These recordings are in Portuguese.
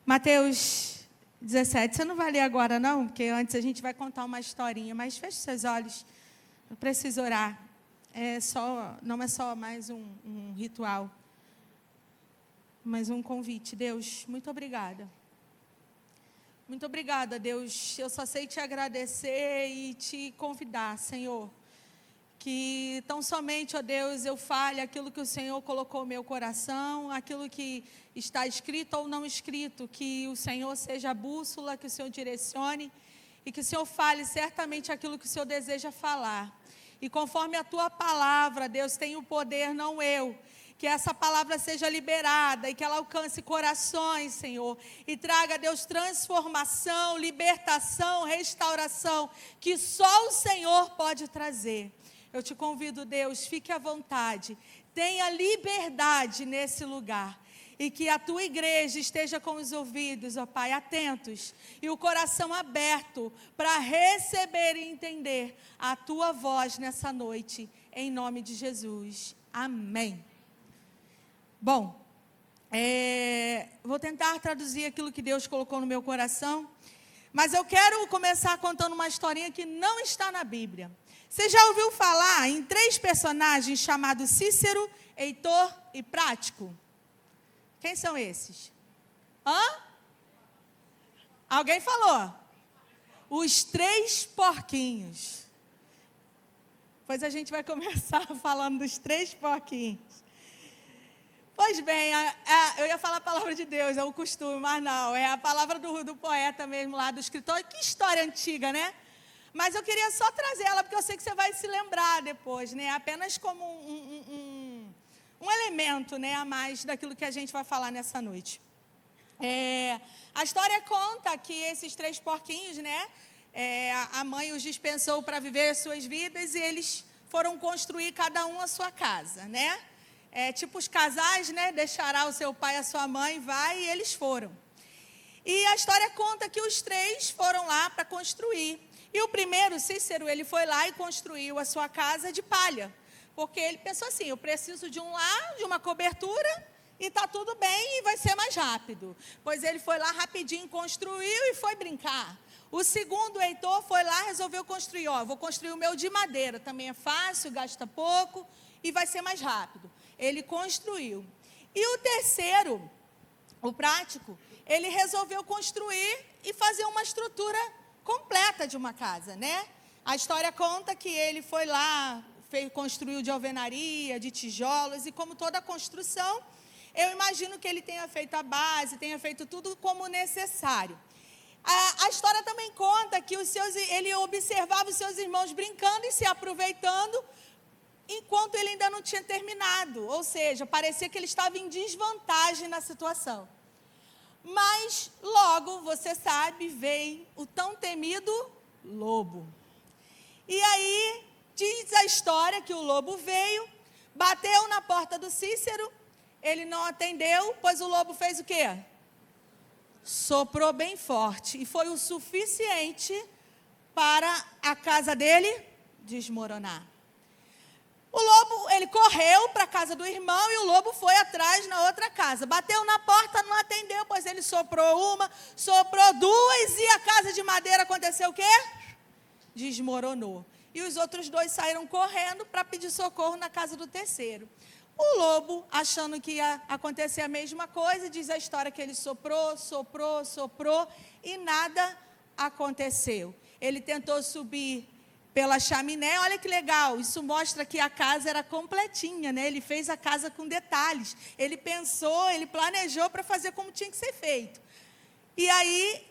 Mateus 17, você não vai ler agora não, porque antes a gente vai contar uma historinha, mas feche seus olhos, eu preciso orar. Não é só mais um ritual, mas um convite. Deus, muito obrigada. Muito obrigada, Deus. Eu só sei te agradecer e te convidar, Senhor. Que tão somente, ó Deus, eu fale aquilo que o Senhor colocou no meu coração, aquilo que está escrito ou não escrito, que o Senhor seja a bússola, que o Senhor direcione e que o Senhor fale certamente aquilo que o Senhor deseja falar. E conforme a tua palavra, Deus, tem o poder, não eu, que essa palavra seja liberada e que ela alcance corações, Senhor, e traga, Deus, transformação, libertação, restauração, que só o Senhor pode trazer. Eu te convido, Deus, fique à vontade, tenha liberdade nesse lugar. E que a tua igreja esteja com os ouvidos, ó Pai, atentos. E o coração aberto para receber e entender a tua voz nessa noite. Em nome de Jesus. Amém. Bom, vou tentar traduzir aquilo que Deus colocou no meu coração. Mas eu quero começar contando uma historinha que não está na Bíblia. Você já ouviu falar em 3 personagens chamados Cícero, Heitor e Prático? Quem são esses? Alguém falou? Os 3 porquinhos. Pois a gente vai começar falando dos 3 porquinhos. Pois bem, eu ia falar a palavra de Deus, é o costume, mas não. É a palavra do poeta mesmo lá, do escritor. Que história antiga, né? Mas eu queria só trazer ela, porque eu sei que você vai se lembrar depois, né? Apenas como um elemento, né, a mais daquilo que a gente vai falar nessa noite. A história conta que esses 3 porquinhos, né? A mãe os dispensou para viver suas vidas e eles foram construir cada um a sua casa, né? Tipo os casais, né? Deixará o seu pai e a sua mãe, vai, e eles foram. E a história conta que os 3 foram lá para construir. E o primeiro, Cícero, ele foi lá e construiu a sua casa de palha. Porque ele pensou assim, eu preciso de um lar, de uma cobertura, e está tudo bem e vai ser mais rápido. Pois ele foi lá rapidinho, construiu e foi brincar. O segundo, Heitor, foi lá e resolveu construir. Vou construir o meu de madeira, também é fácil, gasta pouco e vai ser mais rápido. Ele construiu. E o terceiro, o Prático, ele resolveu construir e fazer uma estrutura completa de uma casa, né? A história conta que ele foi lá, construiu de alvenaria, de tijolos, e como toda construção, eu imagino que ele tenha feito a base, tenha feito tudo como necessário. A história também conta que ele observava os seus irmãos brincando e se aproveitando, enquanto ele ainda não tinha terminado, ou seja, parecia que ele estava em desvantagem na situação. Mas logo, você sabe, veio o tão temido lobo. E aí, diz a história que o lobo veio, bateu na porta do Cícero, ele não atendeu, pois o lobo fez o quê? Soprou bem forte, e foi o suficiente para a casa dele desmoronar. O lobo, ele correu para a casa do irmão e o lobo foi atrás na outra casa. Bateu na porta, não atendeu, pois ele soprou uma, soprou 2 e a casa de madeira aconteceu o quê? Desmoronou. E os outros 2 saíram correndo para pedir socorro na casa do terceiro. O lobo, achando que ia acontecer a mesma coisa, diz a história que ele soprou e nada aconteceu. Ele tentou subir pela chaminé, olha que legal, isso mostra que a casa era completinha, né? Ele fez a casa com detalhes, ele pensou, ele planejou para fazer como tinha que ser feito. E aí,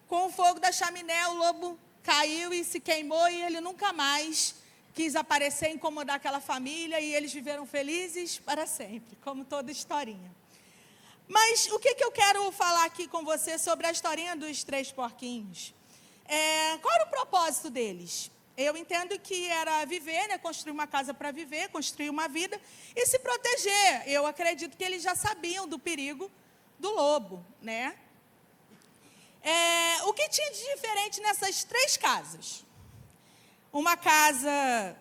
com o fogo da chaminé, o lobo caiu e se queimou e ele nunca mais quis aparecer, incomodar aquela família e eles viveram felizes para sempre, como toda historinha. Mas o que eu quero falar aqui com você sobre a historinha dos 3 porquinhos? Qual era o propósito deles? Eu entendo que era viver, né, construir uma casa para viver, construir uma vida e se proteger. Eu acredito que eles já sabiam do perigo do lobo, né? O que tinha de diferente nessas 3 casas? Uma casa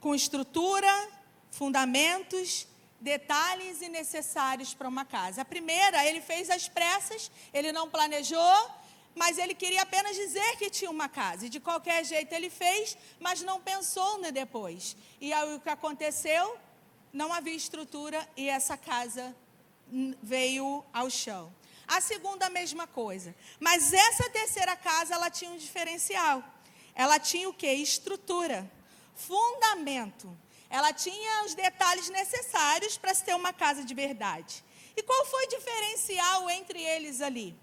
com estrutura, fundamentos, detalhes necessários para uma casa. A primeira, ele fez às pressas, ele não planejou, mas ele queria apenas dizer que tinha uma casa. E de qualquer jeito ele fez, mas não pensou no depois. E aí o que aconteceu? Não havia estrutura e essa casa veio ao chão. A segunda, a mesma coisa. Mas essa terceira casa, ela tinha um diferencial. Ela tinha o quê? Estrutura, fundamento. Ela tinha os detalhes necessários para se ter uma casa de verdade. E qual foi o diferencial entre eles ali?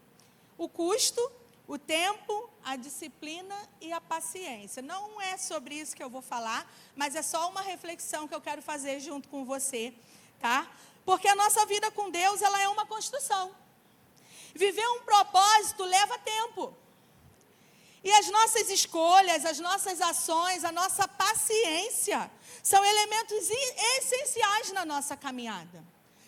O custo, o tempo, a disciplina e a paciência. Não é sobre isso que eu vou falar, mas é só uma reflexão que eu quero fazer junto com você, tá? Porque a nossa vida com Deus, ela é uma construção. Viver um propósito leva tempo. E as nossas escolhas, as nossas ações, a nossa paciência são elementos essenciais na nossa caminhada.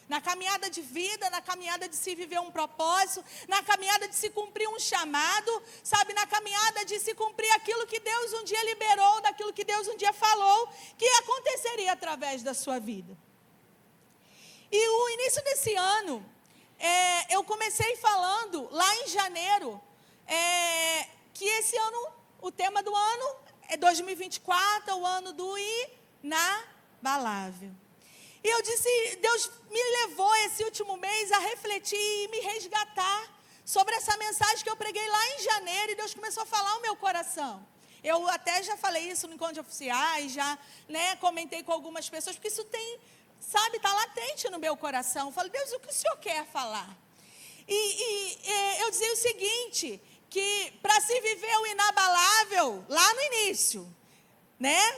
Na caminhada de vida, na caminhada de se viver um propósito, na caminhada de se cumprir um chamado, sabe, na caminhada de se cumprir aquilo que Deus um dia liberou, daquilo que Deus um dia falou, que aconteceria através da sua vida. E o início desse ano, eu comecei falando lá em janeiro, que esse ano, o tema do ano é 2024, o ano do inabalável. E eu disse, Deus me levou esse último mês a refletir e me resgatar sobre essa mensagem que eu preguei lá em janeiro, e Deus começou a falar ao meu coração. Eu até já falei isso no encontro de oficiais, já comentei com algumas pessoas, porque isso tem, sabe, está latente no meu coração. Eu falo, Deus, o que o Senhor quer falar? E eu dizia o seguinte, que para se viver o inabalável, lá no início,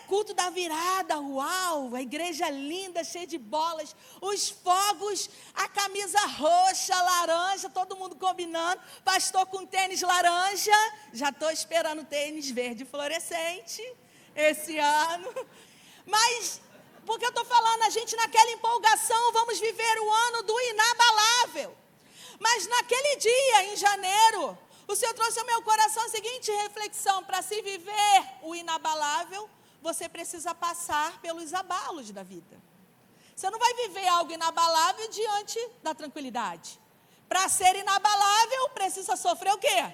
culto da virada, uau, a igreja linda, cheia de bolas, os fogos, a camisa roxa, laranja, todo mundo combinando, pastor com tênis laranja, já estou esperando tênis verde fluorescente esse ano, mas, porque eu estou falando, a gente naquela empolgação, vamos viver o ano do inabalável, mas naquele dia, em janeiro, o Senhor trouxe ao meu coração a seguinte reflexão: para se viver o inabalável, você precisa passar pelos abalos da vida. Você não vai viver algo inabalável diante da tranquilidade. Para ser inabalável, precisa sofrer o quê?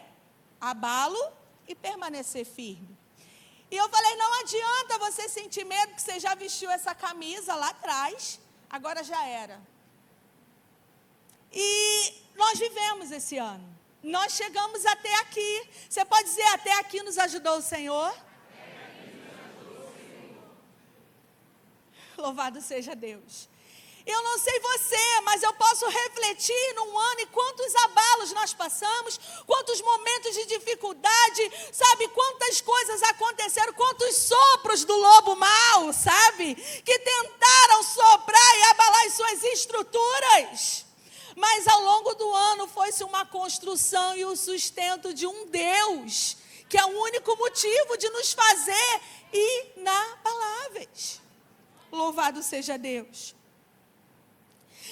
Abalo e permanecer firme. E eu falei, não adianta você sentir medo, que você já vestiu essa camisa lá atrás, agora já era. E nós vivemos esse ano. Nós chegamos até aqui. Você pode dizer, até aqui nos ajudou o Senhor? Louvado seja Deus. Eu não sei você, mas eu posso refletir num ano e quantos abalos nós passamos, quantos momentos de dificuldade, sabe, quantas coisas aconteceram, quantos sopros do lobo mau, sabe, que tentaram soprar e abalar as suas estruturas. Mas ao longo do ano foi-se uma construção e o sustento de um Deus, que é o único motivo de nos fazer inabaláveis. Louvado seja Deus.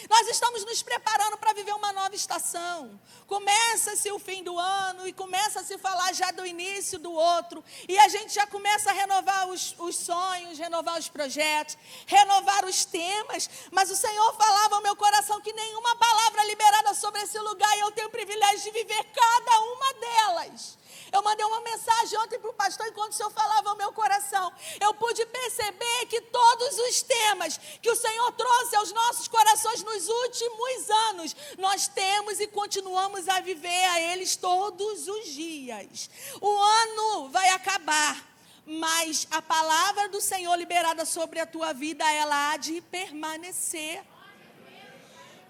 Nós estamos nos preparando para viver uma nova estação. Começa-se o fim do ano e começa a se falar já do início do outro. E a gente já começa a renovar os sonhos, renovar os projetos, renovar os temas. Mas o Senhor falava ao meu coração que nenhuma palavra liberada sobre esse lugar, e eu tenho o privilégio de viver cada uma delas. Eu mandei uma mensagem ontem para o pastor, enquanto o Senhor falava ao meu coração. Eu pude perceber que todos os temas que o Senhor trouxe aos nossos corações nos últimos anos, nós temos e continuamos a viver a eles todos os dias. O ano vai acabar, mas a palavra do Senhor liberada sobre a tua vida, ela há de permanecer.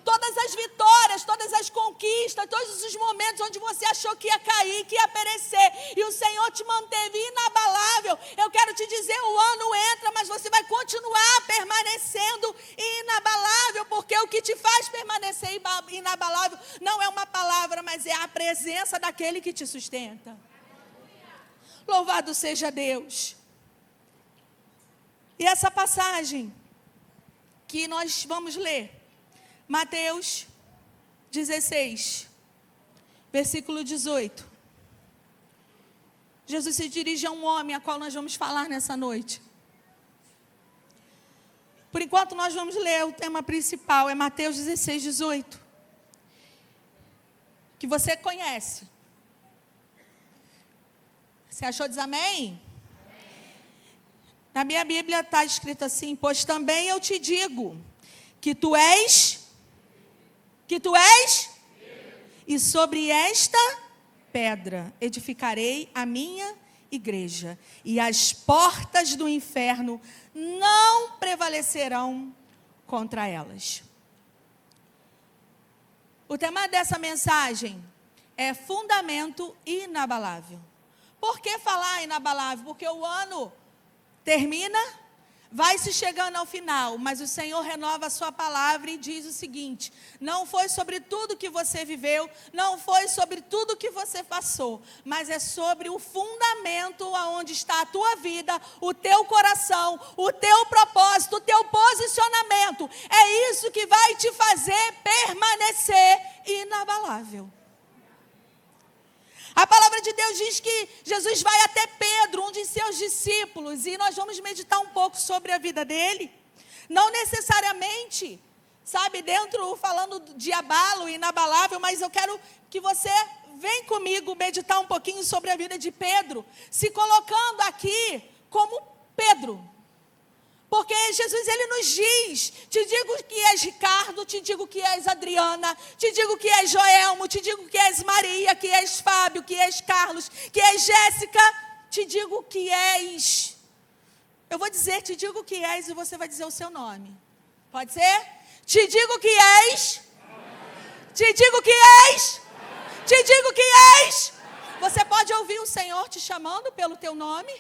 Todas as vitórias, todas as conquistas, todos os momentos onde você achou que ia cair, que ia perecer, e o Senhor te manteve inabalável, eu quero te dizer, o ano entra, mas você vai continuar permanecendo inabalável, porque o que te faz permanecer inabalável não é uma palavra, mas é a presença daquele que te sustenta. Louvado seja Deus. E essa passagem que nós vamos ler, Mateus 16, versículo 18. Jesus se dirige a um homem, a qual nós vamos falar nessa noite. Por enquanto, nós vamos ler o tema principal, é Mateus 16, 18. Que você conhece. Você achou? Diz amém? Na minha Bíblia está escrito assim: pois também eu te digo que tu és, e sobre esta pedra edificarei a minha igreja, e as portas do inferno não prevalecerão contra elas. O tema dessa mensagem é fundamento inabalável. Por que falar inabalável? Porque o ano termina, vai se chegando ao final, mas o Senhor renova a sua palavra e diz o seguinte: não foi sobre tudo que você viveu, não foi sobre tudo que você passou, mas é sobre o fundamento aonde está a tua vida, o teu coração, o teu propósito, o teu posicionamento. É isso que vai te fazer permanecer inabalável. A palavra de Deus diz que Jesus vai até Pedro, um de seus discípulos, e nós vamos meditar um pouco sobre a vida dele. Não necessariamente, sabe, falando de abalo, inabalável, mas eu quero que você venha comigo meditar um pouquinho sobre a vida de Pedro, se colocando aqui como Pedro. Porque Jesus, ele nos diz: te digo que és Ricardo, te digo que és Adriana, te digo que és Joelmo, te digo que és Maria, que és Fábio, que és Carlos, que és Jéssica, te digo que és... Eu vou dizer, te digo que és, e você vai dizer o seu nome. Pode ser? Te digo que és. Te digo que és. Te digo que és. Você pode ouvir o Senhor te chamando pelo teu nome?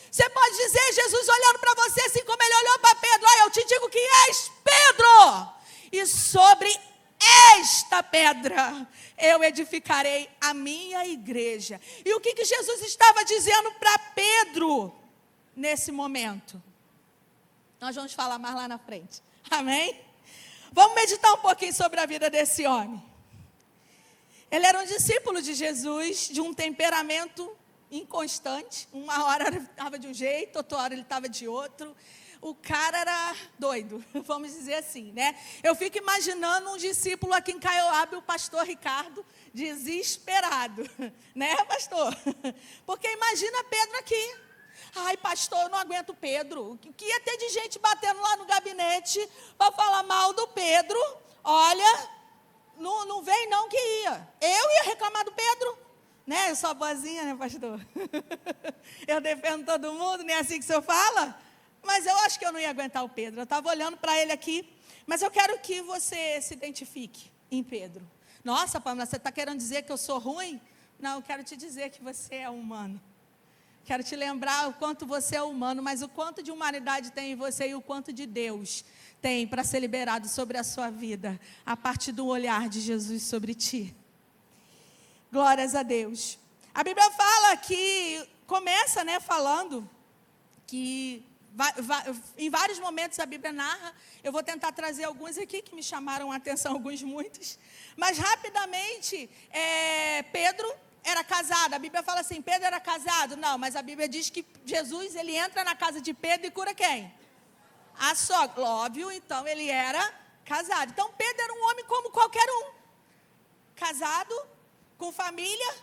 Você pode dizer, Jesus olhando para você assim como ele olhou para Pedro: olha, eu te digo que és Pedro, e sobre esta pedra eu edificarei a minha igreja. E o que Jesus estava dizendo para Pedro nesse momento? Nós vamos falar mais lá na frente, amém? Vamos meditar um pouquinho sobre a vida desse homem. Ele era um discípulo de Jesus, de um temperamento inconstante. Uma hora ele estava de um jeito, outra hora ele estava de outro. O cara era doido, vamos dizer assim, né? Eu fico imaginando um discípulo aqui em Caioaba, o pastor Ricardo, desesperado, né, pastor? Porque imagina Pedro aqui. Ai, pastor, eu não aguento Pedro. O que ia ter de gente batendo lá no gabinete para falar mal do Pedro? Olha, não vem não que ia. Eu ia reclamar do Pedro. Né? Eu sou boazinha, né, pastor? Eu defendo todo mundo, nem é assim que o senhor fala? Mas eu acho que eu não ia aguentar o Pedro. Eu estava olhando para ele aqui, mas eu quero que você se identifique em Pedro. Nossa, Pamela, você está querendo dizer que eu sou ruim? Não, eu quero te dizer que você é humano. Quero te lembrar o quanto você é humano, mas o quanto de humanidade tem em você e o quanto de Deus tem para ser liberado sobre a sua vida, a partir do olhar de Jesus sobre ti. Glórias a Deus. A Bíblia fala que, começa, né, falando que em vários momentos a Bíblia narra. Eu vou tentar trazer alguns aqui que me chamaram a atenção, muitos. Mas rapidamente, Pedro era casado. A Bíblia fala assim, Pedro era casado. Não, mas a Bíblia diz que Jesus, ele entra na casa de Pedro e cura quem? A sogra. Óbvio, então ele era casado. Então Pedro era um homem como qualquer um. Casado, com família,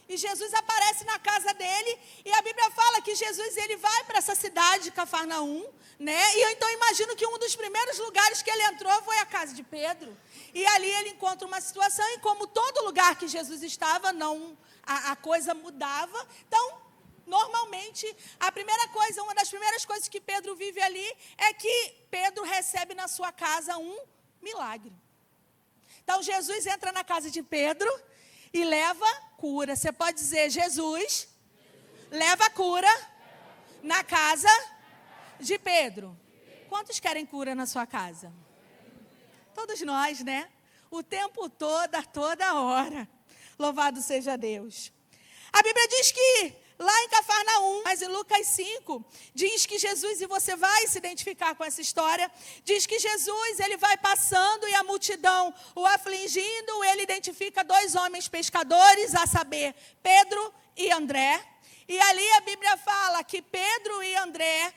e Jesus aparece na casa dele, e a Bíblia fala que Jesus, ele vai para essa cidade de Cafarnaum, né? E eu então imagino que um dos primeiros lugares que ele entrou foi a casa de Pedro, e ali ele encontra uma situação, e como todo lugar que Jesus estava, a coisa mudava. Então, normalmente, uma das primeiras coisas que Pedro vive ali, é que Pedro recebe na sua casa um milagre. Então, Jesus entra na casa de Pedro e leva cura. Você pode dizer, Jesus leva cura na casa de Pedro. Quantos querem cura na sua casa? Todos nós, né? O tempo todo, a toda hora. Louvado seja Deus. A Bíblia diz que lá em Cafarnaum, mas em Lucas 5, diz que Jesus, e você vai se identificar com essa história, diz que Jesus, ele vai passando e a multidão o afligindo, ele identifica 2 homens pescadores, a saber, Pedro e André, E ali a Bíblia fala que Pedro e André,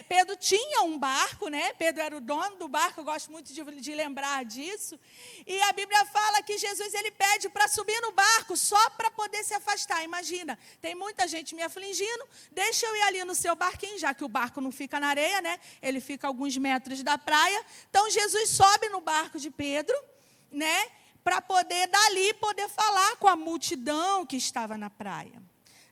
Pedro tinha um barco, né? Pedro era o dono do barco, eu gosto muito de lembrar disso. E a Bíblia fala que Jesus, ele pede para subir no barco só para poder se afastar. Imagina, tem muita gente me afligindo, deixa eu ir ali no seu barquinho, já que o barco não fica na areia, né? Ele fica a alguns metros da praia. Então Jesus sobe no barco de Pedro, né? Para poder dali poder falar com a multidão que estava na praia.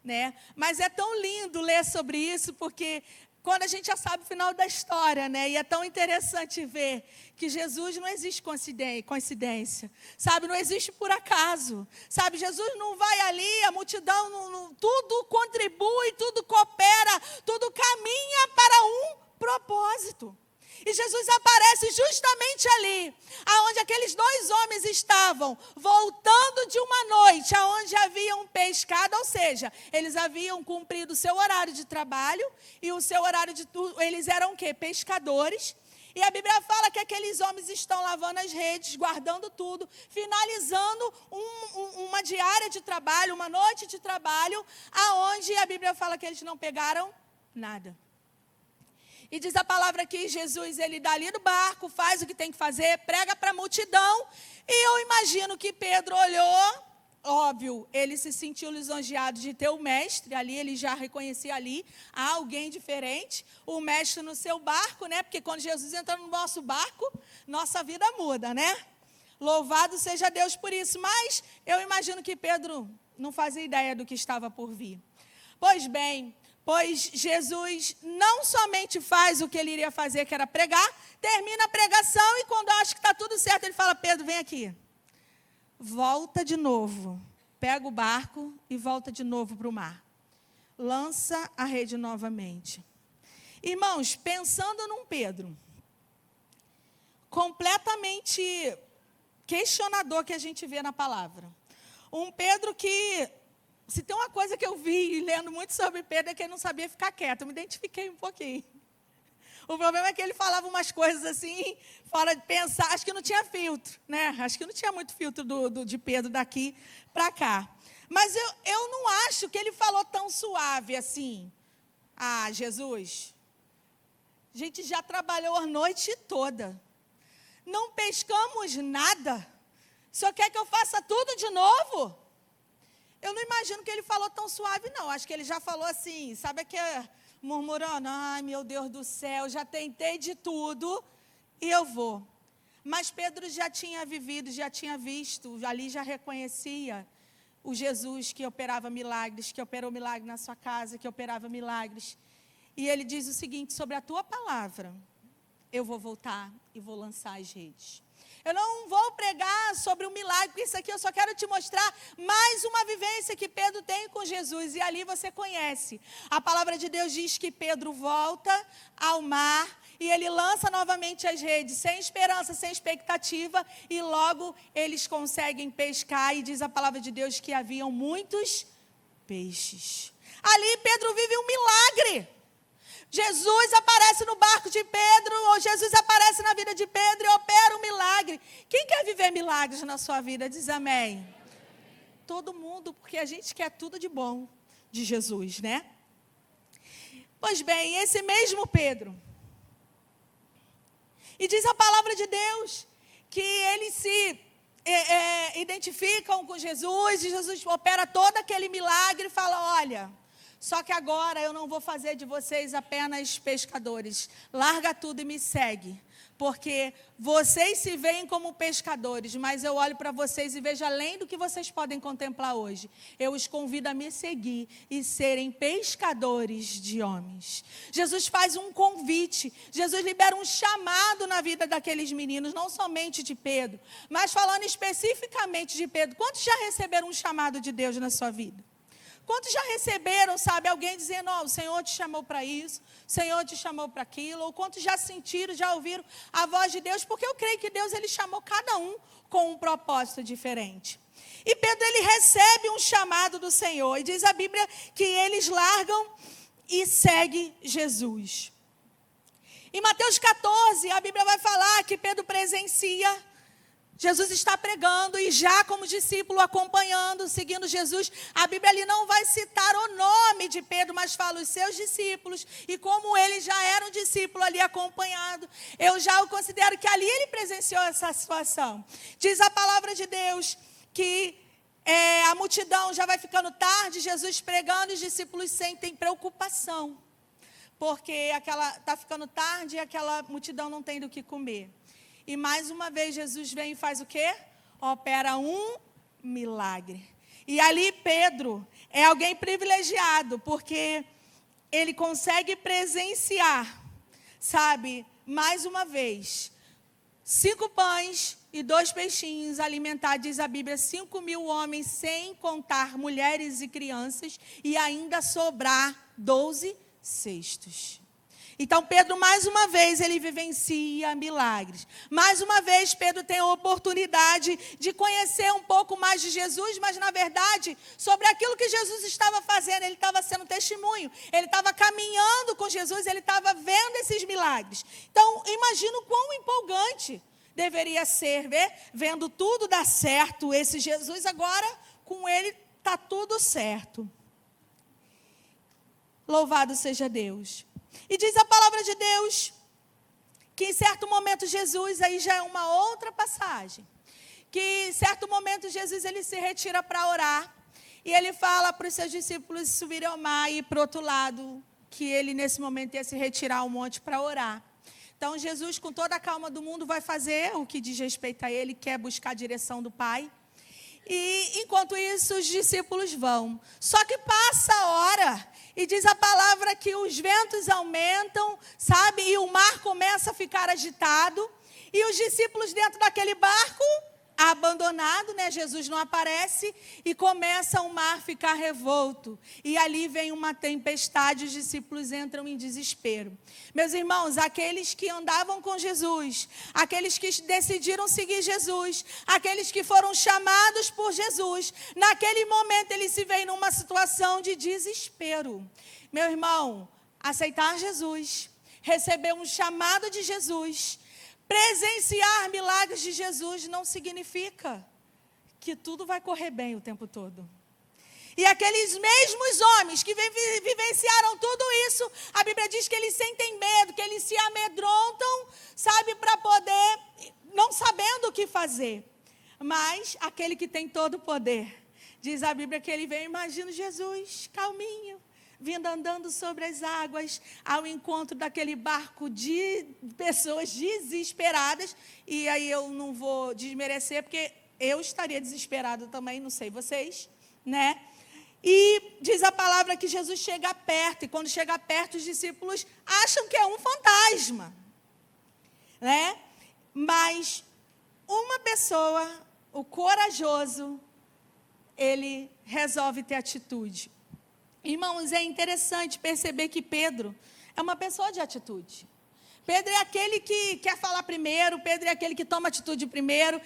Né? Mas é tão lindo ler sobre isso, porque quando a gente já sabe o final da história, né? E é tão interessante ver que Jesus não existe coincidência, sabe? Não existe por acaso, sabe? Jesus não vai ali, a multidão, tudo contribui, tudo coopera, tudo caminha para um propósito. E Jesus aparece justamente ali, aonde aqueles 2 homens estavam, voltando de uma noite, aonde haviam pescado, ou seja, eles haviam cumprido o seu horário de trabalho, e o seu horário de eles eram o quê? Pescadores. E a Bíblia fala que aqueles homens estão lavando as redes, guardando tudo, finalizando uma diária de trabalho, uma noite de trabalho, aonde a Bíblia fala que eles não pegaram nada. E diz a palavra que Jesus, ele dá ali no barco, faz o que tem que fazer, prega para a multidão. E eu imagino que Pedro olhou, óbvio, ele se sentiu lisonjeado de ter o mestre ali, ele já reconhecia ali alguém diferente, o mestre no seu barco, né? Porque quando Jesus entra no nosso barco, nossa vida muda, né? Louvado seja Deus por isso. Mas eu imagino que Pedro não fazia ideia do que estava por vir. Pois Jesus não somente faz o que ele iria fazer, que era pregar, termina a pregação e quando acha que está tudo certo, ele fala, Pedro, vem aqui. Volta de novo, pega o barco e volta de novo para o mar. Lança a rede novamente. Irmãos, pensando num Pedro, completamente questionador que a gente vê na palavra. Um Pedro que... Se tem uma coisa que eu vi lendo muito sobre Pedro é que ele não sabia ficar quieto. Eu me identifiquei um pouquinho. O problema é que ele falava umas coisas assim, fora de pensar. Acho que não tinha filtro, né? Acho que não tinha muito filtro de Pedro daqui para cá. Mas eu não acho que ele falou tão suave assim. Ah, Jesus, a gente já trabalhou a noite toda. Não pescamos nada. Só quer que eu faça tudo de novo? Eu não imagino que ele falou tão suave, não. Acho que ele já falou assim, sabe que murmurando, ai, meu Deus do céu, já tentei de tudo e eu vou. Mas Pedro já tinha vivido, já tinha visto, ali já reconhecia o Jesus que operava milagres, que operou milagre na sua casa, que operava milagres. E ele diz o seguinte, sobre a tua palavra, eu vou voltar e vou lançar as redes. Eu não vou pregar sobre um milagre, porque isso aqui eu só quero te mostrar mais uma vivência que Pedro tem com Jesus. E ali você conhece. A palavra de Deus diz que Pedro volta ao mar e ele lança novamente as redes, sem esperança, sem expectativa. E logo eles conseguem pescar. E diz a palavra de Deus que haviam muitos peixes. Ali Pedro vive um milagre. Jesus aparece no barco de Pedro, ou Jesus aparece na vida de Pedro e opera um milagre. Quem quer viver milagres na sua vida? Diz amém. Todo mundo, porque a gente quer tudo de bom de Jesus, né? Pois bem, esse mesmo Pedro. E diz a palavra de Deus que eles se identificam com Jesus e Jesus opera todo aquele milagre e fala, olha... Só que agora eu não vou fazer de vocês apenas pescadores. Larga tudo e me segue. Porque vocês se veem como pescadores, mas eu olho para vocês e vejo além do que vocês podem contemplar hoje. Eu os convido a me seguir e serem pescadores de homens. Jesus faz um convite. Jesus libera um chamado na vida daqueles meninos, não somente de Pedro, mas falando especificamente de Pedro. Quantos já receberam um chamado de Deus na sua vida? Quantos já receberam, sabe, alguém dizendo, o Senhor te chamou para isso, o Senhor te chamou para aquilo, ou quantos já sentiram, já ouviram a voz de Deus, porque eu creio que Deus, ele chamou cada um com um propósito diferente. E Pedro, ele recebe um chamado do Senhor, e diz a Bíblia que eles largam e seguem Jesus. Em Mateus 14, a Bíblia vai falar que Pedro presencia Jesus está pregando e já como discípulo acompanhando, seguindo Jesus. A Bíblia ali não vai citar o nome de Pedro, mas fala os seus discípulos. E como ele já era um discípulo ali acompanhado, eu já o considero que ali ele presenciou essa situação. Diz a palavra de Deus que a multidão já vai ficando tarde, Jesus pregando, e os discípulos sentem preocupação. Porque está ficando tarde e aquela multidão não tem do que comer. E mais uma vez Jesus vem e faz o quê? Opera um milagre. E ali Pedro é alguém privilegiado, porque ele consegue presenciar, sabe, mais uma vez, 5 pães e 2 peixinhos alimentar, diz a Bíblia, 5.000 homens, sem contar mulheres e crianças, e ainda sobrar 12 cestos. Então Pedro, mais uma vez, ele vivencia milagres. Mais uma vez, Pedro tem a oportunidade de conhecer um pouco mais de Jesus, mas, na verdade, sobre aquilo que Jesus estava fazendo, ele estava sendo testemunho, ele estava caminhando com Jesus, ele estava vendo esses milagres. Então, imagina o quão empolgante deveria ser, vendo tudo dar certo, esse Jesus agora, com ele, está tudo certo. Louvado seja Deus. E diz a palavra de Deus que em certo momento Jesus, aí já é uma outra passagem, que em certo momento Jesus ele se retira para orar e ele fala para os seus discípulos subirem ao mar e ir para o outro lado, que ele nesse momento ia se retirar ao monte para orar. Então Jesus, com toda a calma do mundo, vai fazer o que diz respeito a ele, quer buscar a direção do Pai. E enquanto isso os discípulos vão. Só que passa a hora e diz a palavra que os ventos aumentam, sabe? E o mar começa a ficar agitado. E os discípulos dentro daquele barco, abandonado, né? Jesus não aparece e começa o mar a ficar revolto. E ali vem uma tempestade, os discípulos entram em desespero. Meus irmãos, aqueles que andavam com Jesus, aqueles que decidiram seguir Jesus, aqueles que foram chamados por Jesus, naquele momento eles se veem numa situação de desespero. Meu irmão, aceitar Jesus, receber um chamado de Jesus, presenciar milagres de Jesus não significa que tudo vai correr bem o tempo todo. E aqueles mesmos homens que vivenciaram tudo isso, a Bíblia diz que eles sentem medo, que eles se amedrontam, sabe, para poder, não sabendo o que fazer. Mas aquele que tem todo o poder, diz a Bíblia que ele veio, imagina Jesus, calminho, vindo andando sobre as águas, ao encontro daquele barco de pessoas desesperadas. E aí eu não vou desmerecer, porque eu estaria desesperada também, não sei vocês, né? E diz a palavra que Jesus chega perto, e quando chega perto, os discípulos acham que é um fantasma, né? Mas uma pessoa, o corajoso, ele resolve ter atitude. Irmãos, é interessante perceber que Pedro é uma pessoa de atitude. Pedro é aquele que quer falar primeiro, Pedro é aquele que toma atitude primeiro.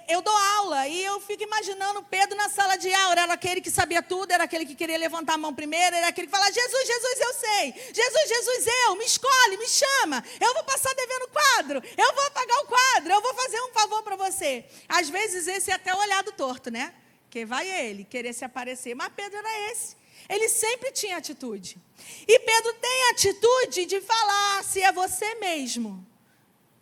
Eu dou aula e eu fico imaginando Pedro na sala de aula, era aquele que sabia tudo, era aquele que queria levantar a mão primeiro, era aquele que falava, Jesus, Jesus, eu sei, Jesus, Jesus, eu, me escolhe, me chama, eu vou passar devendo quadro, eu vou pagar o quadro, eu vou fazer um favor para você. Às vezes esse é até o olhado torto, né? Que vai ele querer se aparecer, mas Pedro era esse. Ele sempre tinha atitude. E Pedro tem a atitude de falar, se é você mesmo,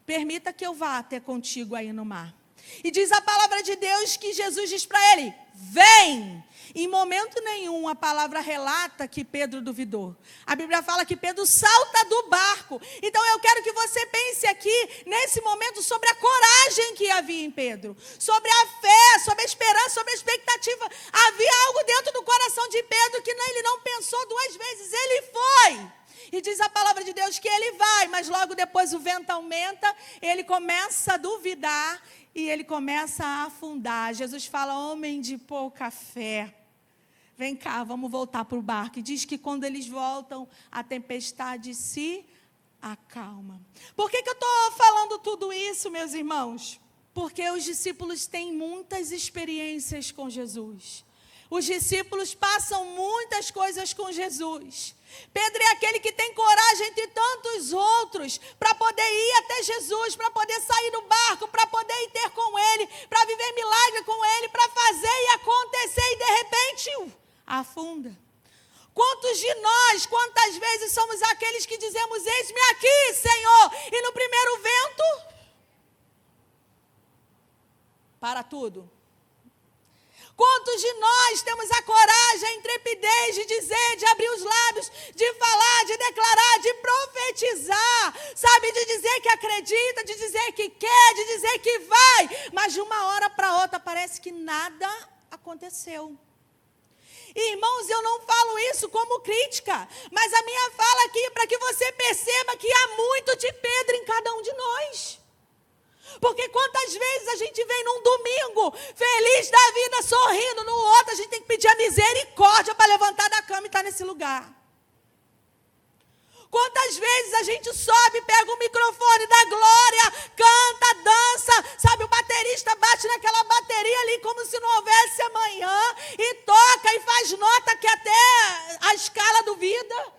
permita que eu vá até contigo aí no mar. E diz a palavra de Deus que Jesus diz para ele, vem! Em momento nenhum a palavra relata que Pedro duvidou. A Bíblia fala que Pedro salta do barco. Então eu quero que você pense aqui, nesse momento, sobre a coragem que havia em Pedro. Sobre a fé, sobre a esperança, sobre a expectativa. Havia algo dentro do coração de Pedro que ele não pensou 2 vezes. Ele foi. E diz a palavra de Deus que ele vai, mas logo depois o vento aumenta, ele começa a duvidar e ele começa a afundar. Jesus fala, homem de pouca fé. Vem cá, vamos voltar para o barco. E diz que quando eles voltam, a tempestade se acalma. Por que eu estou falando tudo isso, meus irmãos? Porque os discípulos têm muitas experiências com Jesus. Os discípulos passam muitas coisas com Jesus. Pedro é aquele que tem coragem entre tantos outros para poder ir até Jesus, para poder sair do barco, para poder ir ter com ele, quantas vezes somos aqueles que dizemos, eis-me aqui, Senhor, e no primeiro vento, para tudo. Quantos de nós temos a coragem, a intrepidez de dizer, de abrir os lábios, de falar, de declarar, de profetizar, sabe, de dizer que acredita, de dizer que quer, de dizer que vai, mas de uma hora para outra parece que nada aconteceu. E, irmãos, eu não falo isso como crítica, mas a minha fala aqui é para que você perceba que há muito de Pedro em cada um de nós. Porque quantas vezes a gente vem num domingo, feliz da vida, sorrindo, no outro a gente tem que pedir a misericórdia para levantar da cama e estar nesse lugar. Quantas vezes a gente sobe, pega o microfone da glória, canta, dança, sabe, o baterista bate naquela bateria ali como se não houvesse amanhã, e toca e faz nota que até a escala duvida,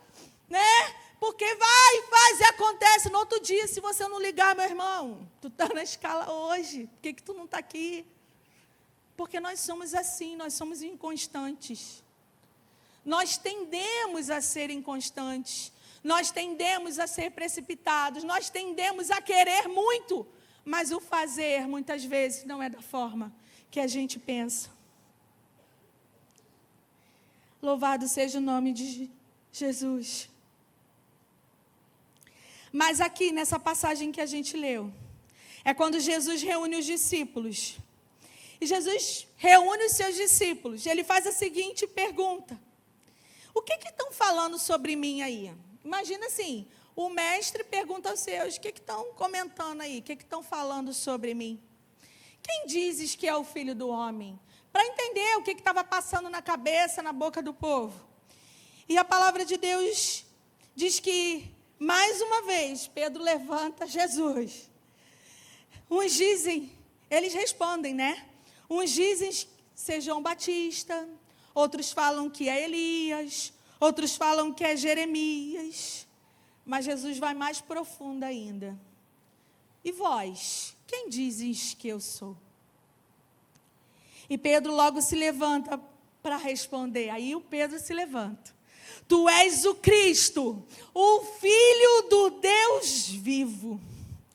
né? Porque vai, faz e acontece. No outro dia, se você não ligar, meu irmão, tu está na escala hoje. Por que tu não está aqui? Porque nós somos assim, nós somos inconstantes. Nós tendemos a ser inconstantes. Nós tendemos a ser precipitados. Nós tendemos a querer muito. Mas o fazer, muitas vezes, não é da forma que a gente pensa. Louvado seja o nome de Jesus. Mas aqui, nessa passagem que a gente leu, é quando Jesus reúne os discípulos. E Jesus reúne os seus discípulos. Ele faz a seguinte pergunta. O que estão falando sobre mim aí? Imagina assim, o mestre pergunta aos seus, o que estão comentando aí? O que estão falando sobre mim? Quem dizes que é o Filho do Homem? Para entender o que estava passando na cabeça, na boca do povo. E a palavra de Deus diz que, mais uma vez, Pedro levanta Jesus. Uns dizem, eles respondem, né? Uns dizem ser João Batista, outros falam que é Elias, outros falam que é Jeremias. Mas Jesus vai mais profundo ainda. E vós, quem dizes que eu sou? E Pedro logo se levanta para responder. Aí o Pedro se levanta. Tu és o Cristo, o Filho do Deus vivo.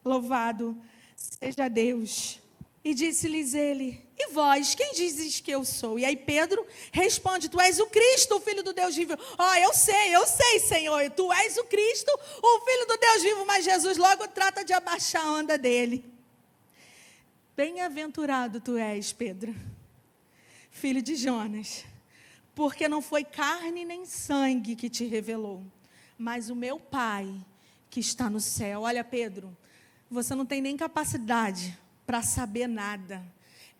Louvado seja Deus. E disse-lhes ele, e vós, quem dizes que eu sou? E aí Pedro responde, tu és o Cristo, o Filho do Deus vivo. Eu sei, Senhor, tu és o Cristo, o Filho do Deus vivo. Mas Jesus logo trata de abaixar a onda dele. Bem-aventurado tu és, Pedro, filho de Jonas. Porque não foi carne nem sangue que te revelou, mas o meu Pai que está no céu. Olha, Pedro, você não tem nem capacidade para saber nada.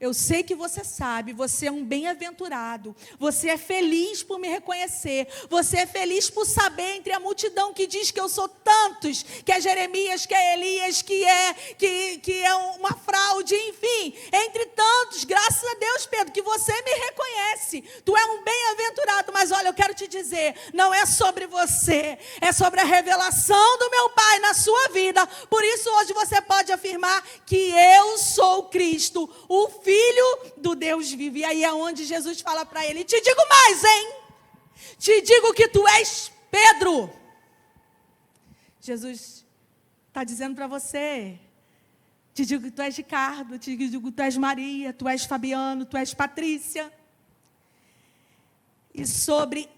Eu sei que você sabe, você é um bem-aventurado, você é feliz por me reconhecer, você é feliz por saber entre a multidão que diz que eu sou tantos, que é Jeremias, que é Elias, que é uma fraude, enfim, entre tantos, graças a Deus, Pedro, que você me reconhece, tu é um bem-aventurado, mas olha, eu quero te dizer, não é sobre você, é sobre a revelação do meu Pai na sua vida, por isso hoje você pode afirmar que eu sou Cristo, o Filho do Deus vivo. E aí é onde Jesus fala para ele, te digo mais, hein? Te digo que tu és Pedro. Jesus está dizendo para você, te digo que tu és Ricardo, te digo que tu és Maria, tu és Fabiano, tu és Patrícia. E sobre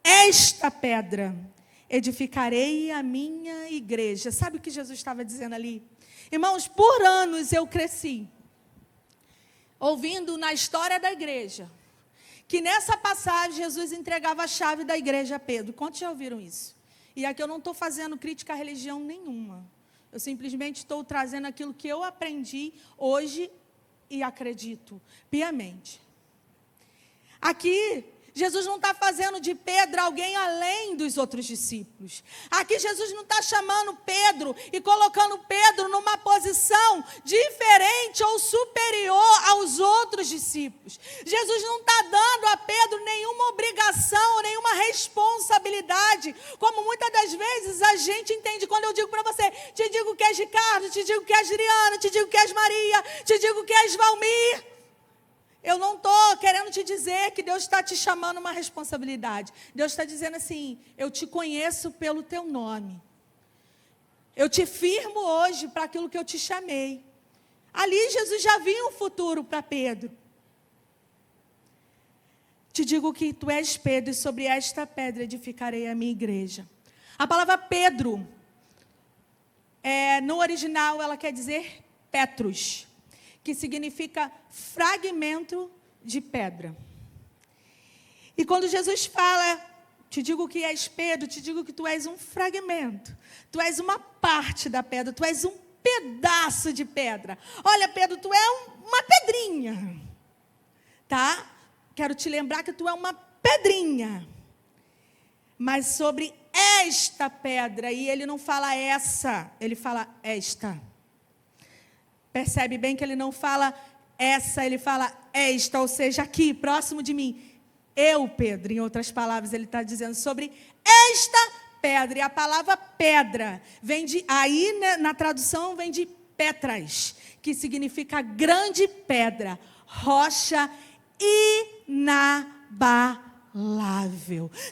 esta pedra edificarei a minha igreja. Sabe o que Jesus estava dizendo ali? Irmãos, por anos eu cresci ouvindo na história da igreja, que nessa passagem Jesus entregava a chave da igreja a Pedro. Quantos já ouviram isso? E aqui eu não estou fazendo crítica à religião nenhuma. Eu simplesmente estou trazendo aquilo que eu aprendi hoje e acredito piamente. Aqui, Jesus não está fazendo de Pedro alguém além dos outros discípulos. Aqui Jesus não está chamando Pedro e colocando Pedro numa posição diferente ou superior aos outros discípulos. Jesus não está dando a Pedro nenhuma obrigação, nenhuma responsabilidade, como muitas das vezes a gente entende quando eu digo para você, te digo que és Ricardo, te digo que és Adriana, te digo que és Maria, te digo que és Valmir. Eu não estou querendo te dizer que Deus está te chamando uma responsabilidade. Deus está dizendo assim, eu te conheço pelo teu nome. Eu te firmo hoje para aquilo que eu te chamei. Ali Jesus já viu um futuro para Pedro. Te digo que tu és Pedro, e sobre esta pedra edificarei a minha igreja. A palavra Pedro, no original, ela quer dizer Petrus, que significa fragmento de pedra. E quando Jesus fala, te digo que és Pedro, te digo que tu és um fragmento, tu és uma parte da pedra, tu és um pedaço de pedra. Olha, Pedro, tu é uma pedrinha, tá? Quero te lembrar que tu é uma pedrinha. Mas sobre esta pedra, e ele não fala essa, ele fala esta. Percebe bem que ele não fala essa, ele fala esta, ou seja, aqui, próximo de mim. Eu, Pedro, em outras palavras, ele está dizendo sobre esta pedra. E a palavra pedra vem de, aí na tradução vem de Petras, que significa grande pedra, rocha inabalável.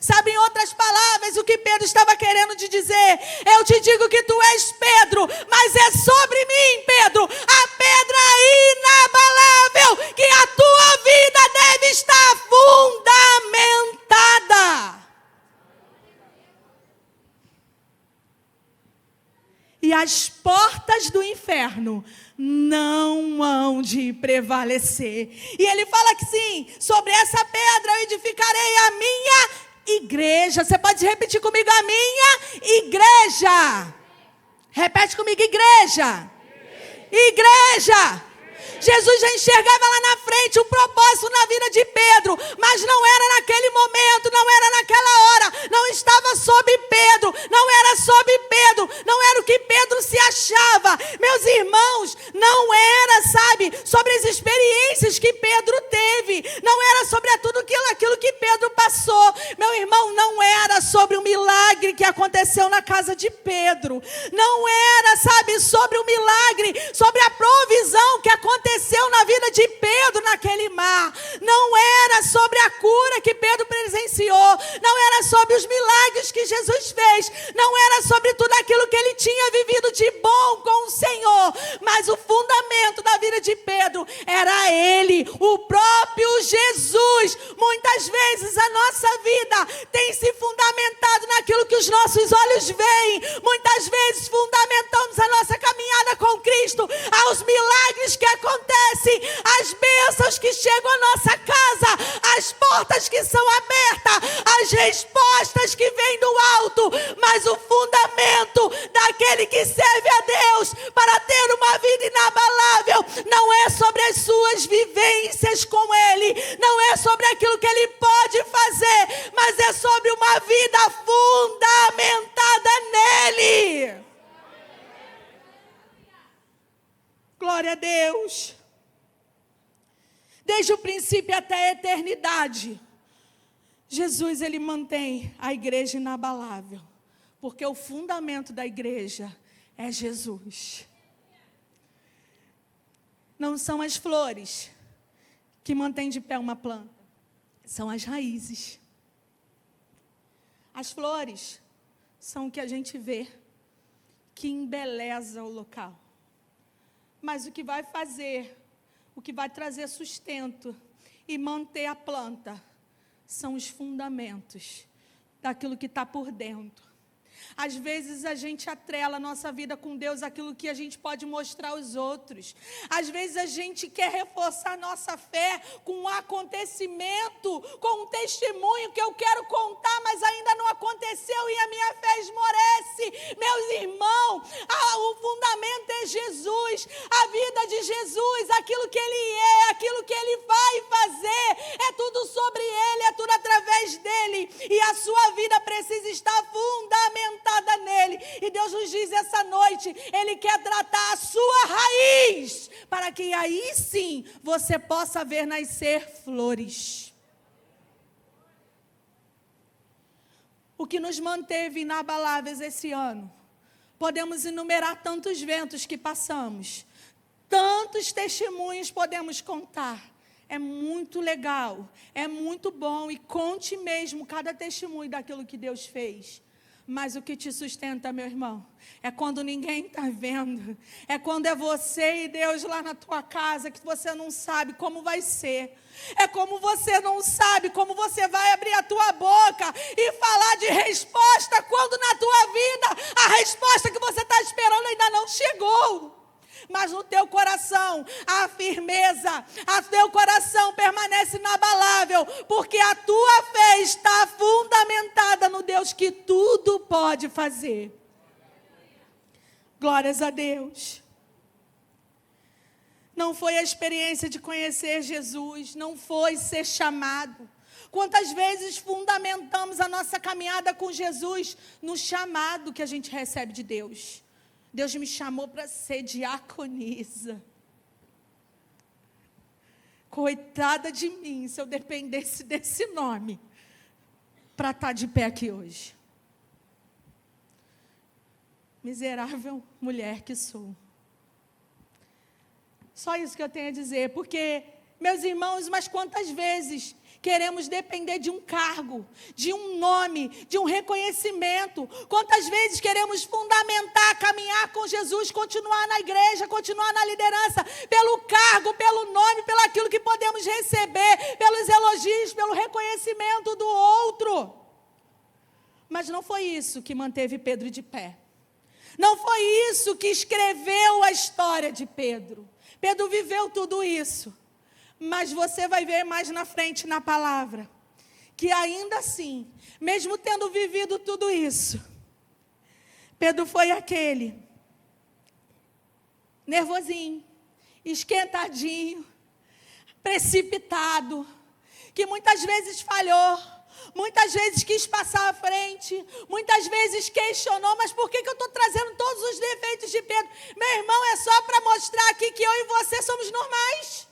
Sabe, em outras palavras, o que Pedro estava querendo te dizer? Eu te digo que tu és Pedro, mas é sobre mim, Pedro, a pedra inabalável, que a tua vida deve estar fundamentada. E as portas do inferno não hão de prevalecer. E ele fala que sim, sobre essa pedra eu edificarei a minha igreja. Você pode repetir comigo, a minha igreja. Repete comigo, igreja. Igreja. Jesus já enxergava lá na frente um propósito na vida de Pedro, mas não era naquele momento, não era naquela hora, não estava sobre Pedro, não era sobre Pedro, não era o que Pedro se achava. Meus irmãos, não era, sabe, sobre as experiências que Pedro teve, não era sobre tudo aquilo que Pedro passou. Meu irmão, não era sobre o milagre que aconteceu na casa de Pedro, não era, sabe, sobre o milagre, sobre a provisão que aconteceu na vida de Pedro naquele mar, não era sobre a cura que Pedro presenciou, não era sobre os milagres que Jesus fez, não era sobre tudo aquilo que ele tinha vivido de bom com o Senhor, mas o fundamento da vida de Pedro era ele, o próprio Jesus. Muitas vezes a nossa vida tem se fundamentado naquilo que os nossos olhos veem, muitas vezes fundamentamos a nossa caminhada com Cristo aos milagres que acontecem, as bênçãos que chegam à nossa casa, as portas que são abertas, as respostas que vêm do alto, mas o fundamento daquele que serve a Deus para ter uma vida inabalável não é sobre as suas vivências com Ele, não é sobre aquilo que Ele pode fazer, mas é sobre uma vida fundamentada nele. Glória a Deus. Desde o princípio até a eternidade, Jesus, ele mantém a igreja inabalável, porque o fundamento da igreja é Jesus. Não são as flores que mantêm de pé uma planta, são as raízes. As flores são o que a gente vê, que embeleza o local. Mas o que vai fazer, o que vai trazer sustento e manter a planta, são os fundamentos daquilo que está por dentro. Às vezes a gente atrela a nossa vida com Deus aquilo que a gente pode mostrar aos outros. Às vezes a gente quer reforçar a nossa fé com um acontecimento, com um testemunho que eu quero contar, mas ainda não aconteceu e a minha fé esmorece. Meus irmãos, o fundamento é Jesus, a vida de Jesus, aquilo que Ele é, aquilo que Ele vai fazer, é tudo sobre Ele, é tudo através dEle, e a sua vida precisa estar fundamentada nele. E Deus nos diz essa noite, Ele quer tratar a sua raiz, para que aí sim você possa ver nascer flores. O que nos manteve inabaláveis esse ano, podemos enumerar tantos ventos que passamos, tantos testemunhos podemos contar, é muito legal, é muito bom, e conte mesmo cada testemunho daquilo que Deus fez. Mas o que te sustenta, meu irmão, é quando ninguém está vendo, é quando é você e Deus lá na tua casa, que você não sabe como vai ser, é como você não sabe como você vai abrir a tua boca e falar de resposta, quando na tua vida a resposta que você está esperando ainda não chegou. Mas no teu coração, a firmeza, o teu coração permanece inabalável, porque a tua fé está fundamentada no Deus que tudo pode fazer. Glórias a Deus. Não foi a experiência de conhecer Jesus, não foi ser chamado. Quantas vezes fundamentamos a nossa caminhada com Jesus no chamado que a gente recebe de Deus? Deus me chamou para ser diaconisa. Coitada de mim, se eu dependesse desse nome para estar de pé aqui hoje. Miserável mulher que sou. Só isso que eu tenho a dizer, porque, meus irmãos, mas quantas vezes queremos depender de um cargo, de um nome, de um reconhecimento? Quantas vezes queremos fundamentar, caminhar com Jesus, continuar na igreja, continuar na liderança, pelo cargo, pelo nome, pelo aquilo que podemos receber, pelos elogios, pelo reconhecimento do outro. Mas não foi isso que manteve Pedro de pé. Não foi isso que escreveu a história de Pedro. Pedro viveu tudo isso. Mas você vai ver mais na frente na palavra, que ainda assim, mesmo tendo vivido tudo isso, Pedro foi aquele nervosinho, esquentadinho, precipitado, que muitas vezes falhou, muitas vezes quis passar à frente, muitas vezes questionou, mas por que eu estou trazendo todos os defeitos de Pedro? Meu irmão, é só para mostrar aqui que eu e você somos normais.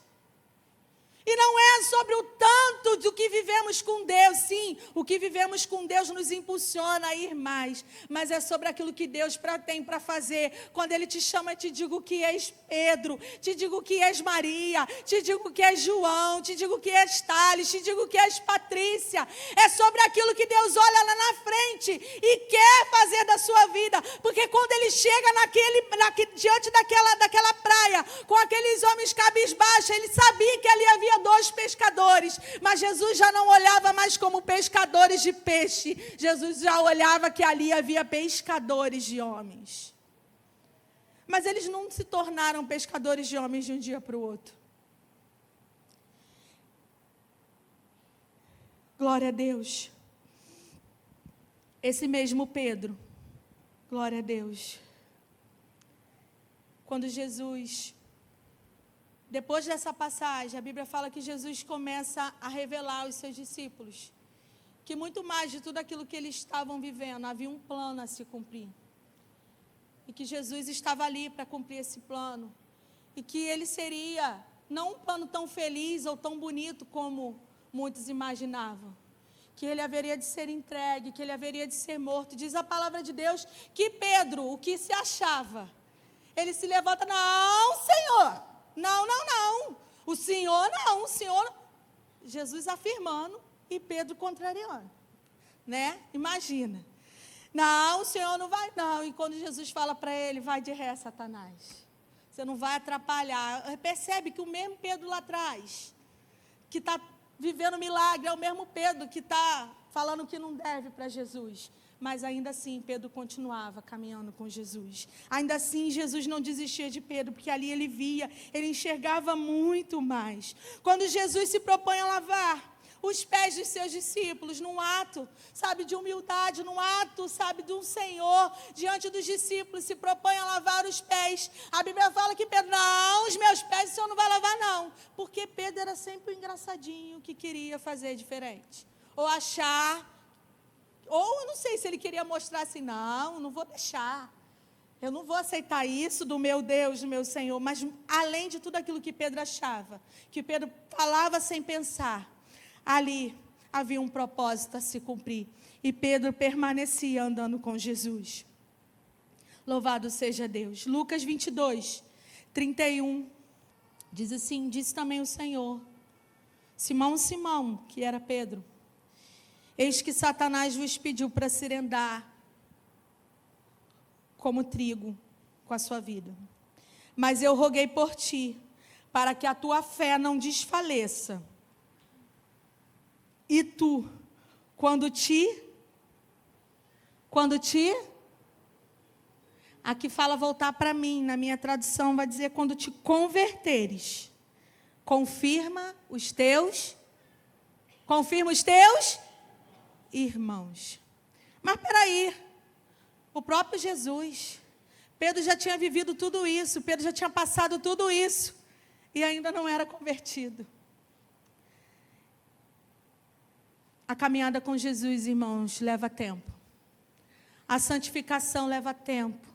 E não é sobre o tanto do que vivemos com Deus. Sim, o que vivemos com Deus nos impulsiona a ir mais. Mas é sobre aquilo que Deus tem para fazer. Quando Ele te chama, eu te digo que és Pedro, te digo que és Maria, te digo que és João, te digo que és Thales, te digo que és Patrícia. É sobre aquilo que Deus olha lá na frente e quer fazer da sua vida. Porque quando Ele chega diante daquela praia, com aqueles homens cabisbaixos, Ele sabia que ali havia 2 pescadores, mas Jesus já não olhava mais como pescadores de peixe, Jesus já olhava que ali havia pescadores de homens. Mas eles não se tornaram pescadores de homens de um dia para o outro. Glória a Deus. Esse mesmo Pedro, glória a Deus, quando Jesus... Depois dessa passagem, a Bíblia fala que Jesus começa a revelar aos seus discípulos que muito mais de tudo aquilo que eles estavam vivendo, havia um plano a se cumprir. E que Jesus estava ali para cumprir esse plano. E que ele seria não um plano tão feliz ou tão bonito como muitos imaginavam. Que ele haveria de ser entregue, que ele haveria de ser morto. Diz a palavra de Deus que Pedro, o que se achava, ele se levanta, não, Senhor. Não. O Senhor não, o Senhor... Jesus afirmando e Pedro contrariando, né? Imagina. Não, o Senhor não vai, não. E quando Jesus fala para ele, vai de ré, Satanás. Você não vai atrapalhar. Percebe que o mesmo Pedro lá atrás, que está vivendo milagre, é o mesmo Pedro que está falando que não deve para Jesus. Mas ainda assim, Pedro continuava caminhando com Jesus. Ainda assim, Jesus não desistia de Pedro, porque ali ele via, ele enxergava muito mais. Quando Jesus se propõe a lavar os pés dos seus discípulos, num ato, sabe, de humildade, num ato, sabe, de um Senhor, diante dos discípulos, se propõe a lavar os pés. A Bíblia fala que Pedro, não, os meus pés o Senhor não vai lavar, não. Porque Pedro era sempre o engraçadinho que queria fazer diferente. Ou achar... Ou eu não sei se ele queria mostrar assim, não vou deixar. Eu não vou aceitar isso do meu Deus, do meu Senhor. Mas além de tudo aquilo que Pedro achava, que Pedro falava sem pensar, ali havia um propósito a se cumprir. E Pedro permanecia andando com Jesus. Louvado seja Deus. Lucas 22, 31. Diz assim, disse também o Senhor, Simão, Simão, que era Pedro, eis que Satanás vos pediu para se rendar como trigo com a sua vida. Mas eu roguei por ti, para que a tua fé não desfaleça. E tu, quando te... Aqui fala voltar para mim, na minha tradução vai dizer quando te converteres. Confirma os teus irmãos. Mas peraí, o próprio Jesus, Pedro já tinha vivido tudo isso, Pedro já tinha passado tudo isso, e ainda não era convertido. A caminhada com Jesus, irmãos, leva tempo. A santificação leva tempo.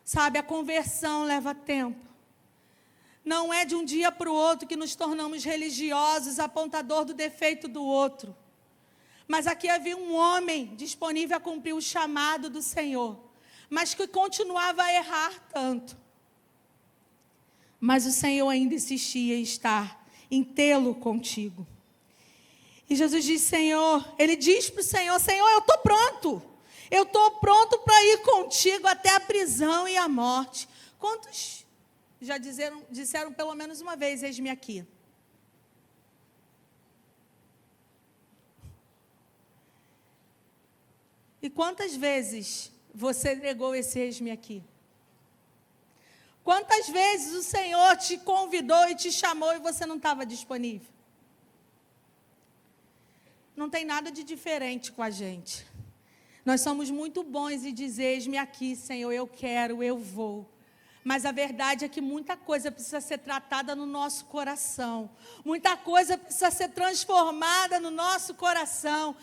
Sabe, a conversão leva tempo. Não é de um dia para o outro que nos tornamos religiosos, apontador do defeito do outro. Mas aqui havia um homem disponível a cumprir o chamado do Senhor, mas que continuava a errar tanto. Mas o Senhor ainda insistia em estar, em tê-lo contigo. E Jesus diz, ele diz para o Senhor, Senhor, eu estou pronto. Eu estou pronto para ir contigo até a prisão e a morte. Quantos já disseram pelo menos uma vez, eis-me aqui? E quantas vezes você negou esse eis-me aqui? Quantas vezes o Senhor te convidou e te chamou e você não estava disponível? Não tem nada de diferente com a gente. Nós somos muito bons em dizer, eis-me aqui, Senhor, eu quero, eu vou. Mas a verdade é que muita coisa precisa ser tratada no nosso coração. Muita coisa precisa ser transformada no nosso coração.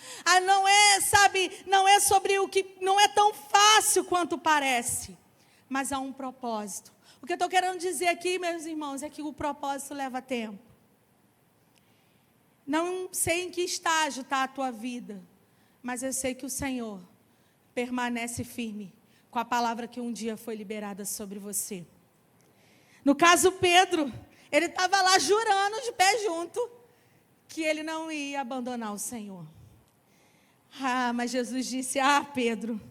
Não é sobre o que não é tão fácil quanto parece. Mas há um propósito. O que eu estou querendo dizer aqui, meus irmãos, é que o propósito leva tempo. Não sei em que estágio está a tua vida, mas eu sei que o Senhor permanece firme com a palavra que um dia foi liberada sobre você. No caso, Pedro, ele estava lá jurando de pé junto que ele não ia abandonar o Senhor. Mas Jesus disse, Pedro,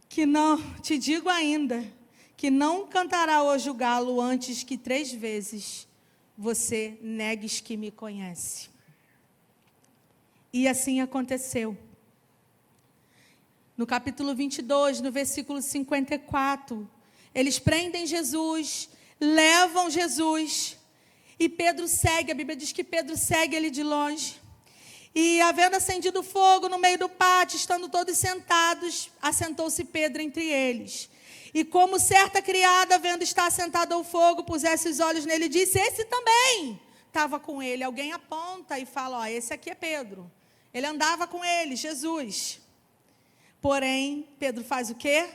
que não, te digo ainda, que não cantará hoje o galo antes que 3 vezes você negues que me conhece. E assim aconteceu. No capítulo 22, no versículo 54, eles prendem Jesus, levam Jesus, e Pedro segue, a Bíblia diz que Pedro segue ele de longe. E havendo acendido fogo no meio do pátio, estando todos sentados, assentou-se Pedro entre eles. E como certa criada, vendo estar assentado ao fogo, pusesse os olhos nele e disse, esse também estava com ele. Alguém aponta e fala, esse aqui é Pedro. Ele andava com ele, Jesus. Porém, Pedro faz o quê?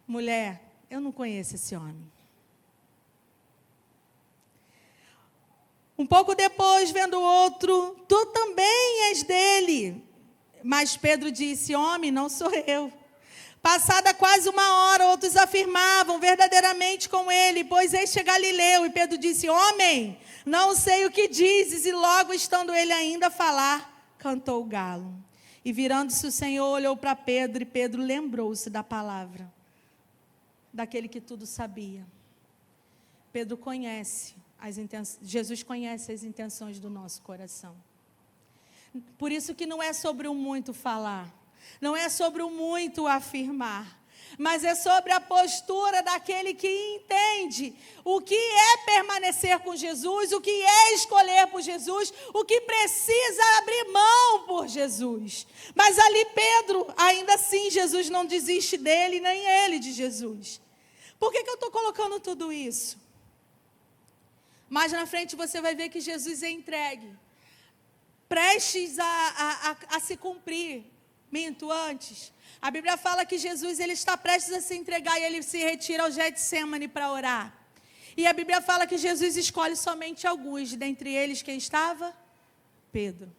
Mulher, eu não conheço esse homem. Um pouco depois, vendo o outro, tu também és dele. Mas Pedro disse, homem, não sou eu. Passada quase 1 hora, outros afirmavam, verdadeiramente com ele, pois este é Galileu. E Pedro disse, homem, não sei o que dizes. E logo, estando ele ainda a falar, cantou o galo. E virando-se o Senhor, olhou para Pedro, e Pedro lembrou-se da palavra, daquele que tudo sabia. Pedro conhece Jesus conhece as intenções do nosso coração. Por isso que não é sobre o muito falar, não é sobre o muito afirmar, mas é sobre a postura daquele que entende o que é permanecer com Jesus, o que é escolher por Jesus, o que precisa abrir mão por Jesus. Mas ali Pedro, ainda assim, Jesus não desiste dele, nem ele de Jesus. Por que eu estou colocando tudo isso? Mais na frente você vai ver que Jesus é entregue, prestes a se cumprir. Minto, antes. A Bíblia fala que Jesus ele está prestes a se entregar e ele se retira ao Getsemane para orar. E a Bíblia fala que Jesus escolhe somente alguns, dentre eles quem estava? Pedro.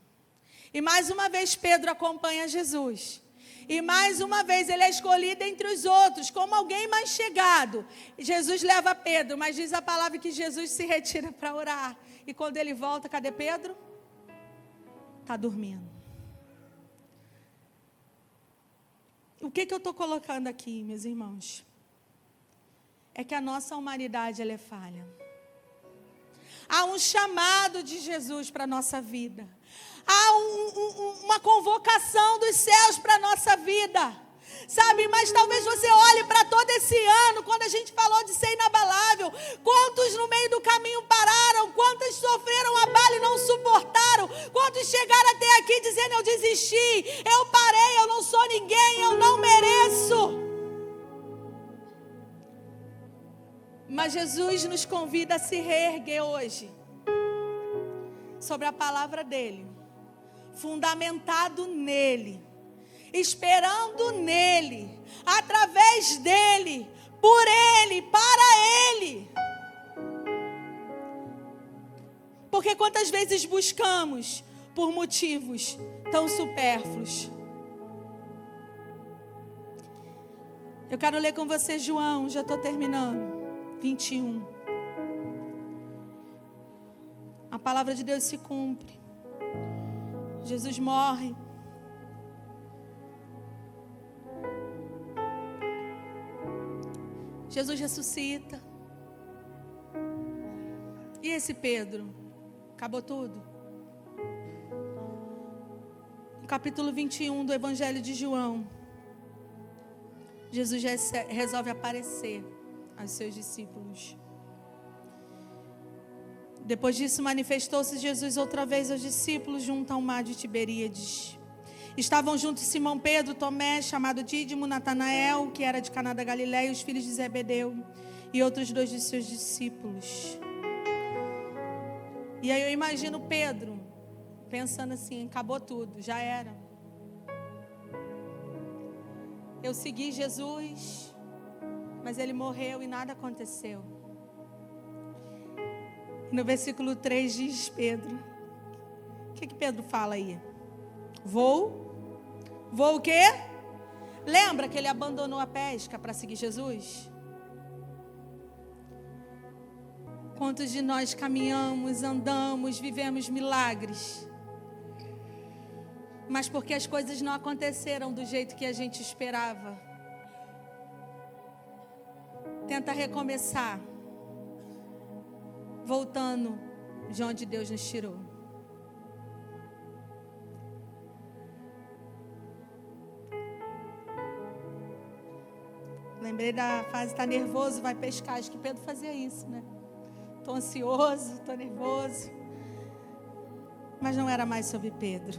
E mais uma vez Pedro acompanha Jesus. E mais uma vez ele é escolhido entre os outros, como alguém mais chegado. Jesus leva Pedro, mas diz a palavra que Jesus se retira para orar. E quando ele volta, cadê Pedro? Está dormindo. O que eu estou colocando aqui, meus irmãos? É que a nossa humanidade ela é falha. Há um chamado de Jesus para a nossa vida. Há uma convocação dos céus para a nossa vida. Sabe, mas talvez você olhe para todo esse ano, quando a gente falou de ser inabalável. Quantos no meio do caminho pararam? Quantos sofreram abalo e não suportaram? Quantos chegaram até aqui dizendo: eu desisti, eu parei, eu não sou ninguém, eu não mereço. Mas Jesus nos convida a se reerguer hoje sobre a palavra dele, fundamentado nele, esperando nele, através dele, por ele, para ele. Porque quantas vezes buscamos por motivos tão supérfluos? Eu quero ler com você João, já estou terminando, 21. A palavra de Deus se cumpre. Jesus morre. Jesus ressuscita. E esse Pedro? Acabou tudo? No capítulo 21 do Evangelho de João, Jesus resolve aparecer aos seus discípulos. Depois disso, manifestou-se Jesus outra vez aos discípulos junto ao mar de Tiberíades. Estavam juntos Simão Pedro, Tomé, chamado Dídimo, Natanael, que era de Caná da Galileia, os filhos de Zebedeu, e outros 2 de seus discípulos. E aí eu imagino Pedro pensando assim: acabou tudo, já era. Eu segui Jesus, mas ele morreu e nada aconteceu. No versículo 3 diz Pedro. O que Pedro fala aí? Vou o quê? Lembra que ele abandonou a pesca para seguir Jesus? Quantos de nós caminhamos, andamos, vivemos milagres, mas porque as coisas não aconteceram do jeito que a gente esperava, tenta recomeçar, voltando de onde Deus nos tirou. Lembrei da fase, tá nervoso, vai pescar. Acho que Pedro fazia isso, né? Tô ansioso, tô nervoso. Mas não era mais sobre Pedro.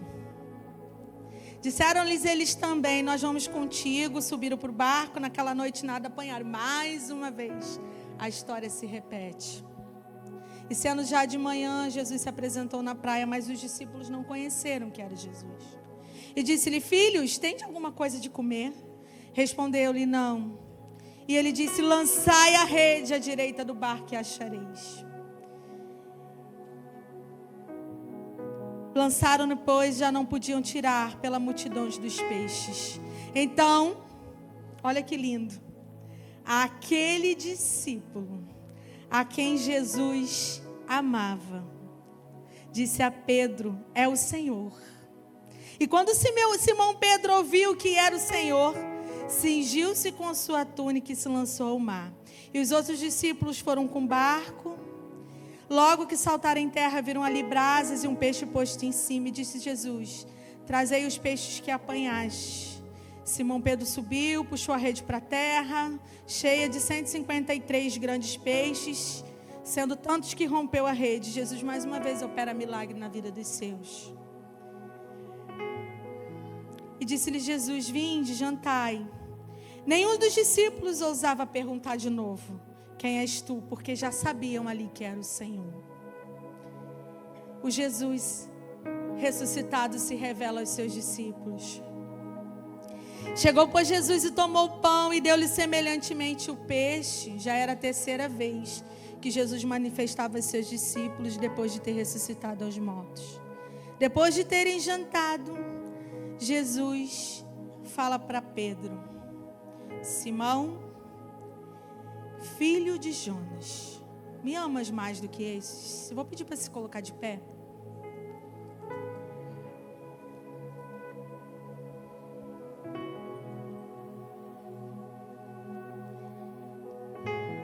Disseram-lhes eles também: nós vamos contigo. Subiram para o barco, naquela noite nada apanharam. Mais uma vez, a história se repete. E sendo já de manhã, Jesus se apresentou na praia, mas os discípulos não conheceram que era Jesus. E disse-lhe: filhos, tende alguma coisa de comer? Respondeu-lhe: não. E ele disse: lançai a rede à direita do barco e achareis. Lançaram, pois já não podiam tirar pela multidão dos peixes. Então, olha que lindo, aquele discípulo a quem Jesus amava disse a Pedro: é o Senhor. E quando Simão Pedro ouviu que era o Senhor, cingiu-se com a sua túnica e se lançou ao mar. E os outros discípulos foram com o barco. Logo que saltaram em terra, viram ali brasas e um peixe posto em cima. E disse Jesus: trazei os peixes que apanhaste. Simão Pedro subiu, puxou a rede para a terra, cheia de 153 grandes peixes, sendo tantos que rompeu a rede. Jesus mais uma vez opera milagre na vida dos seus. E disse-lhe Jesus: vinde, jantai. Nenhum dos discípulos ousava perguntar de novo: quem és tu? Porque já sabiam ali que era o Senhor. O Jesus ressuscitado se revela aos seus discípulos. Chegou, pois, Jesus e tomou o pão e deu-lhe semelhantemente o peixe. Já era a terceira vez que Jesus manifestava aos seus discípulos depois de ter ressuscitado aos mortos. Depois de terem jantado, Jesus fala para Pedro: Simão, filho de Jonas, me amas mais do que esses? Eu vou pedir para se colocar de pé.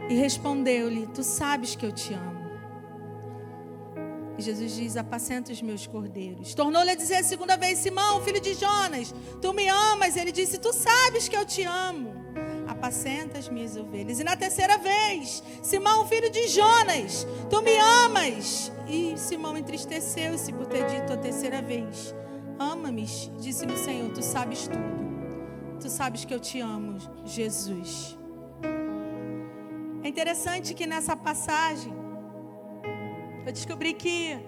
E respondeu-lhe: tu sabes que eu te amo. E Jesus diz: apacenta os meus cordeiros. Tornou-lhe a dizer a segunda vez: Simão, filho de Jonas, tu me amas? Ele disse: tu sabes que eu te amo. Apacenta as minhas ovelhas. E na terceira vez: Simão, filho de Jonas, tu me amas? E Simão entristeceu-se por ter dito a terceira vez: ama-me. Disse-lhe o Senhor: tu sabes tudo. Tu sabes que eu te amo, Jesus. É interessante que nessa passagem eu descobri que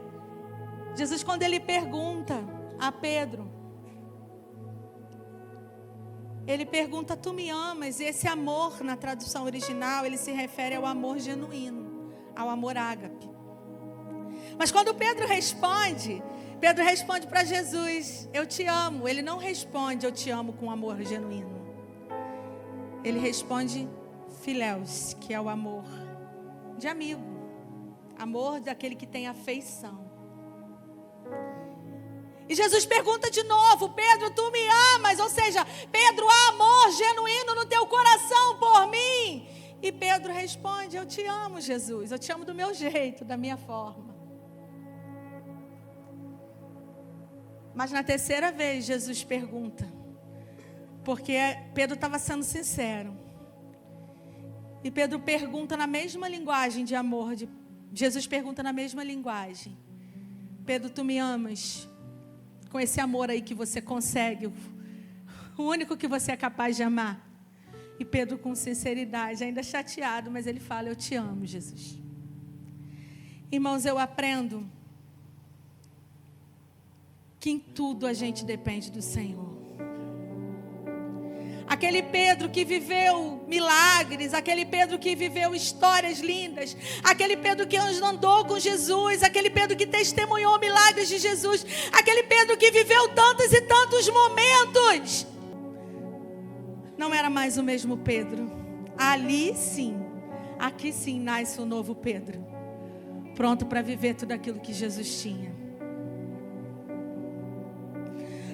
Jesus, quando ele pergunta a Pedro, ele pergunta: tu me amas? E esse amor, na tradução original, ele se refere ao amor genuíno, ao amor ágape. Mas quando Pedro responde para Jesus: eu te amo. Ele não responde: eu te amo com amor genuíno. Ele responde Filéus, que é o amor de amigo, amor daquele que tem afeição. E Jesus pergunta de novo: Pedro, tu me amas? Ou seja, Pedro, há amor genuíno no teu coração por mim? E Pedro responde: eu te amo, Jesus, eu te amo do meu jeito, da minha forma. Mas na terceira vez Jesus pergunta, porque Pedro estava sendo sincero. E Pedro pergunta na mesma linguagem de amor. Jesus pergunta na mesma linguagem: Pedro, tu me amas? Com esse amor aí que você consegue, o único que você é capaz de amar. E Pedro, com sinceridade, ainda chateado, mas ele fala: eu te amo, Jesus. Irmãos, eu aprendo que em tudo a gente depende do Senhor. Aquele Pedro que viveu milagres, aquele Pedro que viveu histórias lindas, aquele Pedro que andou com Jesus, aquele Pedro que testemunhou milagres de Jesus, aquele Pedro que viveu tantos e tantos momentos, não era mais o mesmo Pedro. Ali sim, aqui sim nasce o novo Pedro, pronto para viver tudo aquilo que Jesus tinha.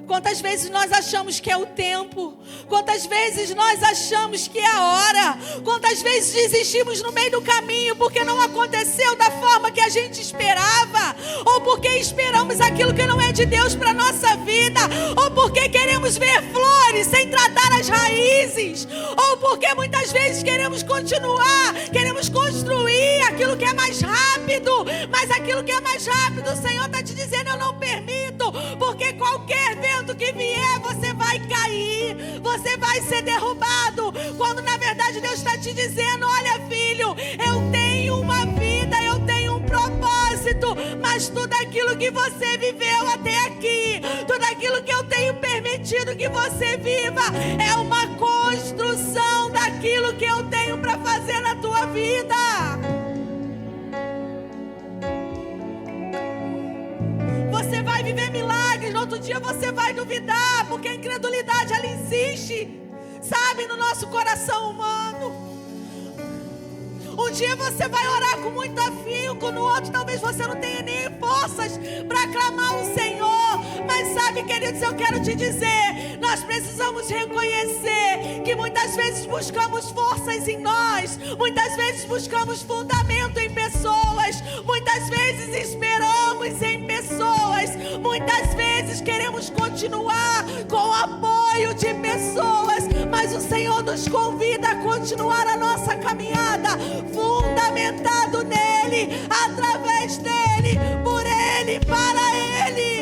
Quantas vezes nós achamos que é o tempo? Quantas vezes nós achamos que é a hora? Quantas vezes desistimos no meio do caminho porque não aconteceu da forma que a gente esperava? Ou porque esperamos aquilo que não é de Deus para a nossa vida? Ou porque queremos ver flores sem tratar as raízes? Ou porque muitas vezes queremos continuar, queremos construir aquilo que é mais rápido? Mas aquilo que é mais rápido, o Senhor está te dizendo: eu não permito, porque qualquer vento que vier, você vai cair, você vai ser derrubado, quando na verdade Deus está te dizendo: olha, filho, eu tenho uma vida, eu tenho um propósito, mas tudo aquilo que você viveu até aqui, tudo aquilo que eu tenho permitido que você viva, é uma construção daquilo que eu tenho para fazer na tua vida. Você vai viver milagres, no outro dia você vai duvidar, porque a incredulidade, ela insiste, sabe, no nosso coração humano. Um dia você vai orar com muito afinco, no outro talvez você não tenha nem forças para clamar o Senhor. Mas sabe, queridos, eu quero te dizer, nós precisamos reconhecer que muitas vezes buscamos forças em nós, muitas vezes buscamos fundamento em pessoas, muitas vezes esperamos em pessoas, muitas vezes queremos continuar com o apoio de pessoas, mas o Senhor nos convida a continuar a nossa caminhada fundamentado nele, através dele, por ele, para ele.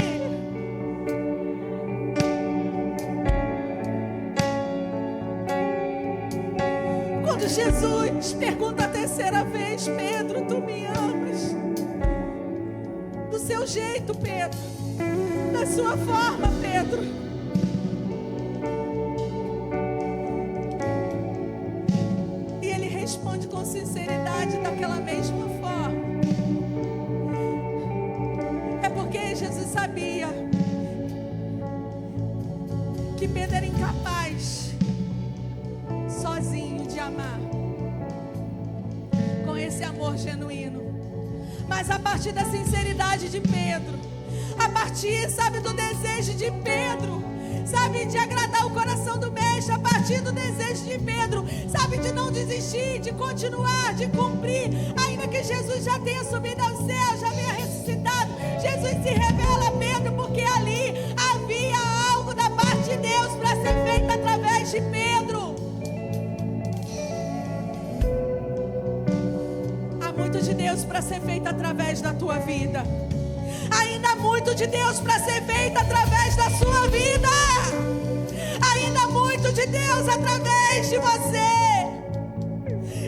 Quando Jesus pergunta a terceira vez: Pedro, tu me amas? Do seu jeito, Pedro, da sua forma, Pedro. Responde com sinceridade daquela mesma forma. É porque Jesus sabia que Pedro era incapaz amar com esse amor genuíno. Mas a partir da sinceridade de Pedro, a partir, sabe, do desejo de Pedro, sabe, de agradar o coração do mestre, a partir do desejo de Pedro, sabe, de não desistir, de continuar, de cumprir, ainda que Jesus já tenha subido ao céu, já tenha ressuscitado, Jesus se revela a Pedro, porque ali havia algo da parte de Deus para ser feito através de Pedro. Há muito de Deus para ser feito através da tua vida. Ainda há muito de Deus para ser feito através da sua vida. Ainda há muito de Deus através de você.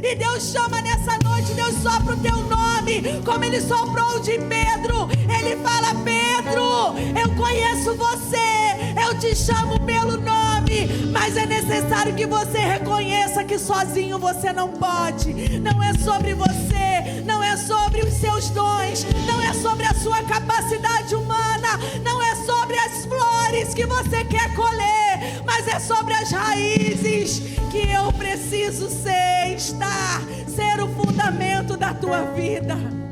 E Deus chama nessa noite, Deus sopra o teu nome, como Ele soprou de Pedro. Ele fala: Pedro, eu conheço você, eu te chamo pelo nome, mas é necessário que você reconheça que sozinho você não pode. Não é sobre você, não é sobre os seus dons, não é sobre a sua capacidade humana, não é sobre as flores que você quer colher, mas é sobre as raízes que eu preciso ser o fundamento da tua vida.